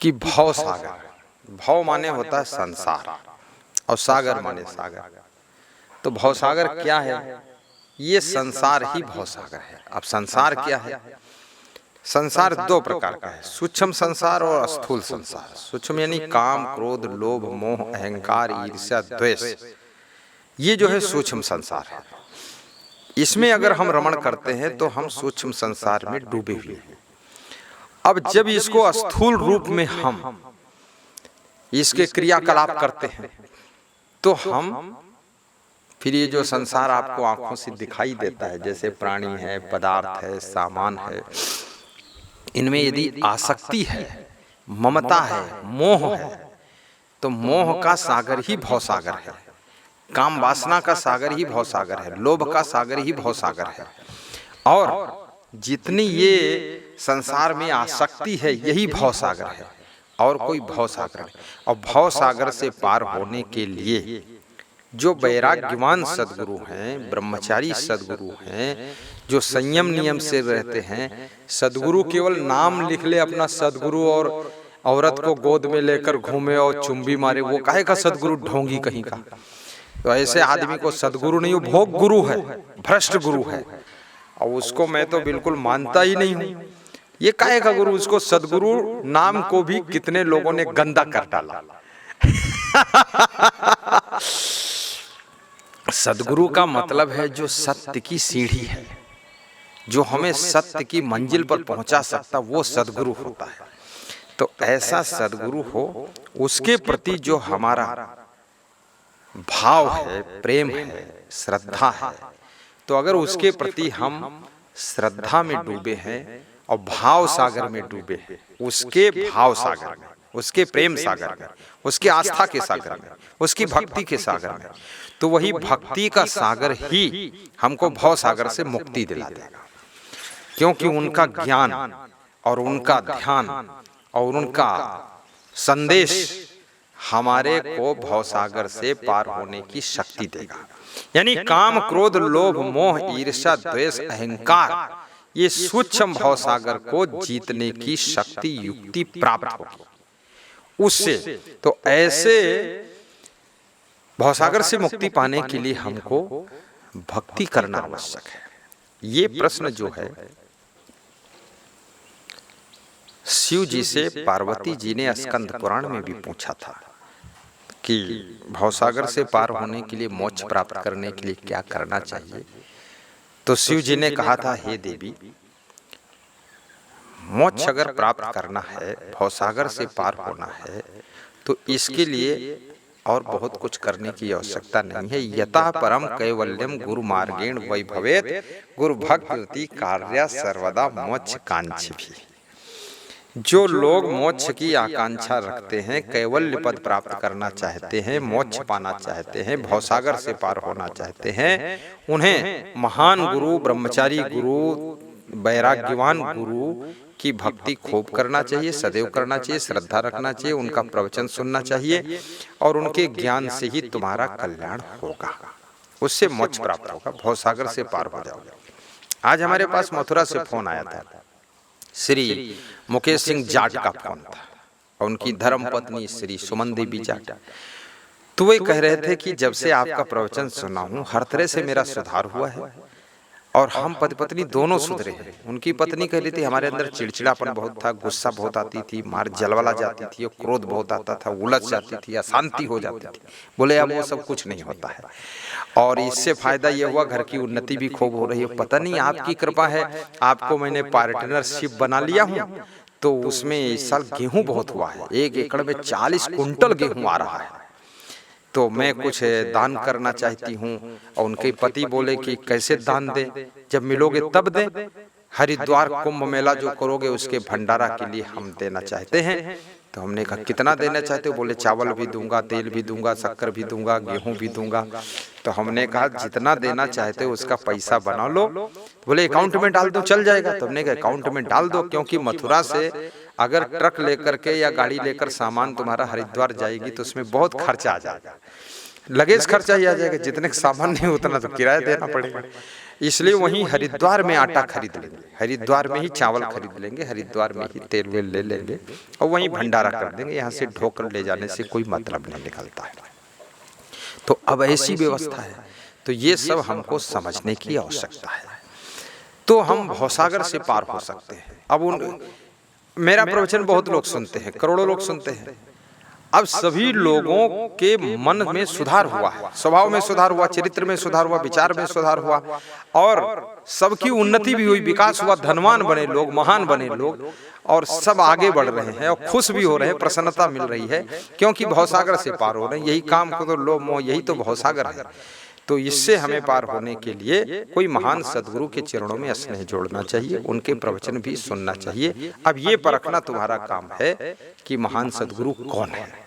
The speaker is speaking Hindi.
कि भव सागर, भव माने होता है संसार और सागर माने सागर। तो भव सागर क्या है? ये संसार ही भव सागर है। अब संसार क्या है? संसार दो प्रकार का है, सूक्ष्म संसार और स्थूल संसार। सूक्ष्म यानी काम, क्रोध, लोभ, मोह, अहंकार, ईर्ष्या, द्वेष, ये जो है सूक्ष्म संसार है। इसमें अगर हम रमण करते हैं तो हम सूक्ष्म संसार में डूबे हुए हैं। अब जब इसको स्थूल रूप में हम इसके क्रियाकलाप करते हैं तो हम फिर ये जो संसार आपको आंखों से दिखाई देता है, जैसे प्राणी है, पदार्थ है, सामान है, इनमें यदि आसक्ति है, ममता है, मोह है, तो मोह का सागर ही भव सागर है। काम वासना का सागर ही भव सागर है, लोभ का सागर ही भव सागर है। और जितनी ये संसार में आसक्ति है यही भव सागर है, और कोई भव सागर नहीं। और भव सागर से पार होने के लिए जो वैराग्यवान सद्गुरु हैं, ब्रह्मचारी सद्गुरु हैं, जो संयम नियम से रहते हैं, सद्गुरु केवल नाम लिख ले अपना सद्गुरु और औरत को गोद में लेकर घूमे और चुम्बी मारे, वो काहे का सद्गुरु? ढोंगी कहीं का। तो ऐसे आदमी को सद्गुरु नहीं, वो भोग गुरु है, भ्रष्ट गुरु है, और उसको मैं तो बिल्कुल मानता ही नहीं हूं। ये काहे का गुरु? उसको सद्गुरु नाम को भी कितने लोगों ने गंदा कर डाला। सद्गुरु का मतलब है जो सत्य की सीढ़ी है, जो हमें सत्य की मंजिल पर पहुंचा सकता, वो सद्गुरु होता है। तो ऐसा सद्गुरु हो, उसके प्रति जो हमारा भाव है, प्रेम है, श्रद्धा है, तो अगर उसके प्रति हम श्रद्धा में डूबे हैं और भाव सागर में डूबे हैं, उसके भाव सागर में, उसके प्रेम सागर में, उसके आस्था के सागर में, उसकी भक्ति के सागर में, तो वही भक्ति का सागर ही हमको भव सागर से मुक्ति दिला देगा। क्योंकि उनका ज्ञान और उनका ध्यान और उनका संदेश हमारे को भव सागर से पार होने की शक्ति देगा। यानी काम, क्रोध, लोभ, मोह, ईर्ष्या, द्वेष, अहंकार, ये सूक्ष्म भव सागर को जीतने की शक्ति, युक्ति प्राप्त होगी उससे। तो ऐसे भवसागर से मुक्ति पाने के लिए हमको भक्ति करना आवश्यक है। ये प्रश्न जो है शिव जी से पार्वती जी ने स्कंद पुराण में भी पूछा था कि भवसागर से पार होने के लिए, मोक्ष प्राप्त करने के लिए क्या करना चाहिए। तो शिव जी ने कहा था, हे देवी, मोक्ष अगर प्राप्त करना है, भवसागर से पार होना है, तो इसके लिए और बहुत कुछ करने की आवश्यकता नहीं है। यथा परम कैवल्यम गुरु मार्गेण वैभवेत गुरु भक्ति कार्य सर्वदा मोक्ष कांक्षी भी। जो लोग मोक्ष की आकांक्षा रखते हैं, कैवल्य पद प्राप्त करना चाहते हैं, मोक्ष पाना चाहते हैं, भवसागर से पार होना चाहते हैं, उन्हें महान गुरु, ब्रह्मचारी गुरु, वैराग्यवान गुरु की भक्ति खूब करना चाहिए, सदैव करना चाहिए, श्रद्धा रखना चाहिए, उनका प्रवचन सुनना चाहिए, और उनके ज्ञान से ही तुम्हारा कल्याण होगा, उससे मोक्ष प्राप्त होगा, भवसागर से पार हो जाओगे। आज हमारे पास मथुरा से फोन आया था, श्री मुकेश सिंह जाट का फोन था, और उनकी धर्म पत्नी श्री सुमन देवी जाट। तो वे कह रहे थे कि जब से आपका प्रवचन सुना हूं, हर तरह से मेरा सुधार हुआ है, और हम पति पत्नी दोनों सुधरे हैं। उनकी पत्नी कह रही थी, हमारे अंदर चिड़चिड़ापन बहुत था, गुस्सा बहुत आती थी, मार जलवला जाती थी, और क्रोध बहुत आता था, उलझ जाती थी, अशांति हो जाती थी। बोले अब वो सब कुछ नहीं होता है, और इससे फायदा ये हुआ, घर की उन्नति भी खूब हो रही है। पता नहीं आपकी कृपा है, आपको मैंने पार्टनरशिप बना लिया हूँ, तो उसमें इस साल गेहूं बहुत हुआ है, 1 एकड़ में 40 कुंटल गेहूं आ रहा है, तो मैं कुछ दान करना चाहती हूँ। और उनके पति बोले कि कैसे दान दे, जब मिलोगे तब दे, हरिद्वार कुंभ मेला जो करोगे उसके भंडारा के लिए हम देना चाहते हैं। तो हमने कहा कितना देना चाहते हो? बोले चावल भी दूंगा, तेल भी दूंगा, शक्कर भी दूंगा, गेहूं भी दूंगा। तो हमने कहा जितना देना चाहते हो उसका पैसा बना लो। बोले अकाउंट में डाल दो, चल जाएगा। तो हमने कहा अकाउंट में डाल दो, क्योंकि मथुरा से अगर ट्रक लेकर के या गाड़ी लेकर सामान तुम्हारा हरिद्वार जाएगी तो उसमें बहुत खर्चा आ जाएगा। लगेज खर्चा ही आ जाएगा, जितने सामान नहीं उतना तो किराया देना पड़ेगा। इसलिए वहीं हरिद्वार में आटा खरीद लेंगे, हरिद्वार में ही चावल खरीद लेंगे, हरिद्वार में ही तेल वेल ले लेंगे और वहीं भंडारा कर देंगे। यहाँ से ढोकर ले जाने से कोई मतलब नहीं निकलता है। तो अब ऐसी व्यवस्था है, तो ये सब हमको समझने की आवश्यकता है, तो हम भवसागर से पार हो सकते हैं। अब मेरा प्रवचन बहुत लोग सुनते हैं, करोड़ों लोग सुनते हैं। अब सभी लोगों के मन में सुधार हुआ है, स्वभाव में सुधार हुआ, चरित्र में सुधार हुआ, विचार में सुधार हुआ और सबकी उन्नति भी हुई, विकास हुआ, धनवान बने लोग, महान बने लोग और सब आगे बढ़ रहे हैं और खुश भी हो रहे हैं, प्रसन्नता मिल रही है, क्योंकि भवसागर से पार हो रहे हैं। यही काम को तो लोभ मोह, यही तो भवसागर है। तो इससे हमें पार होने के लिए कोई महान सदगुरु के चरणों में स्नेह जोड़ना चाहिए, उनके प्रवचन भी सुनना चाहिए। अब ये परखना तुम्हारा काम है कि महान सदगुरु कौन है।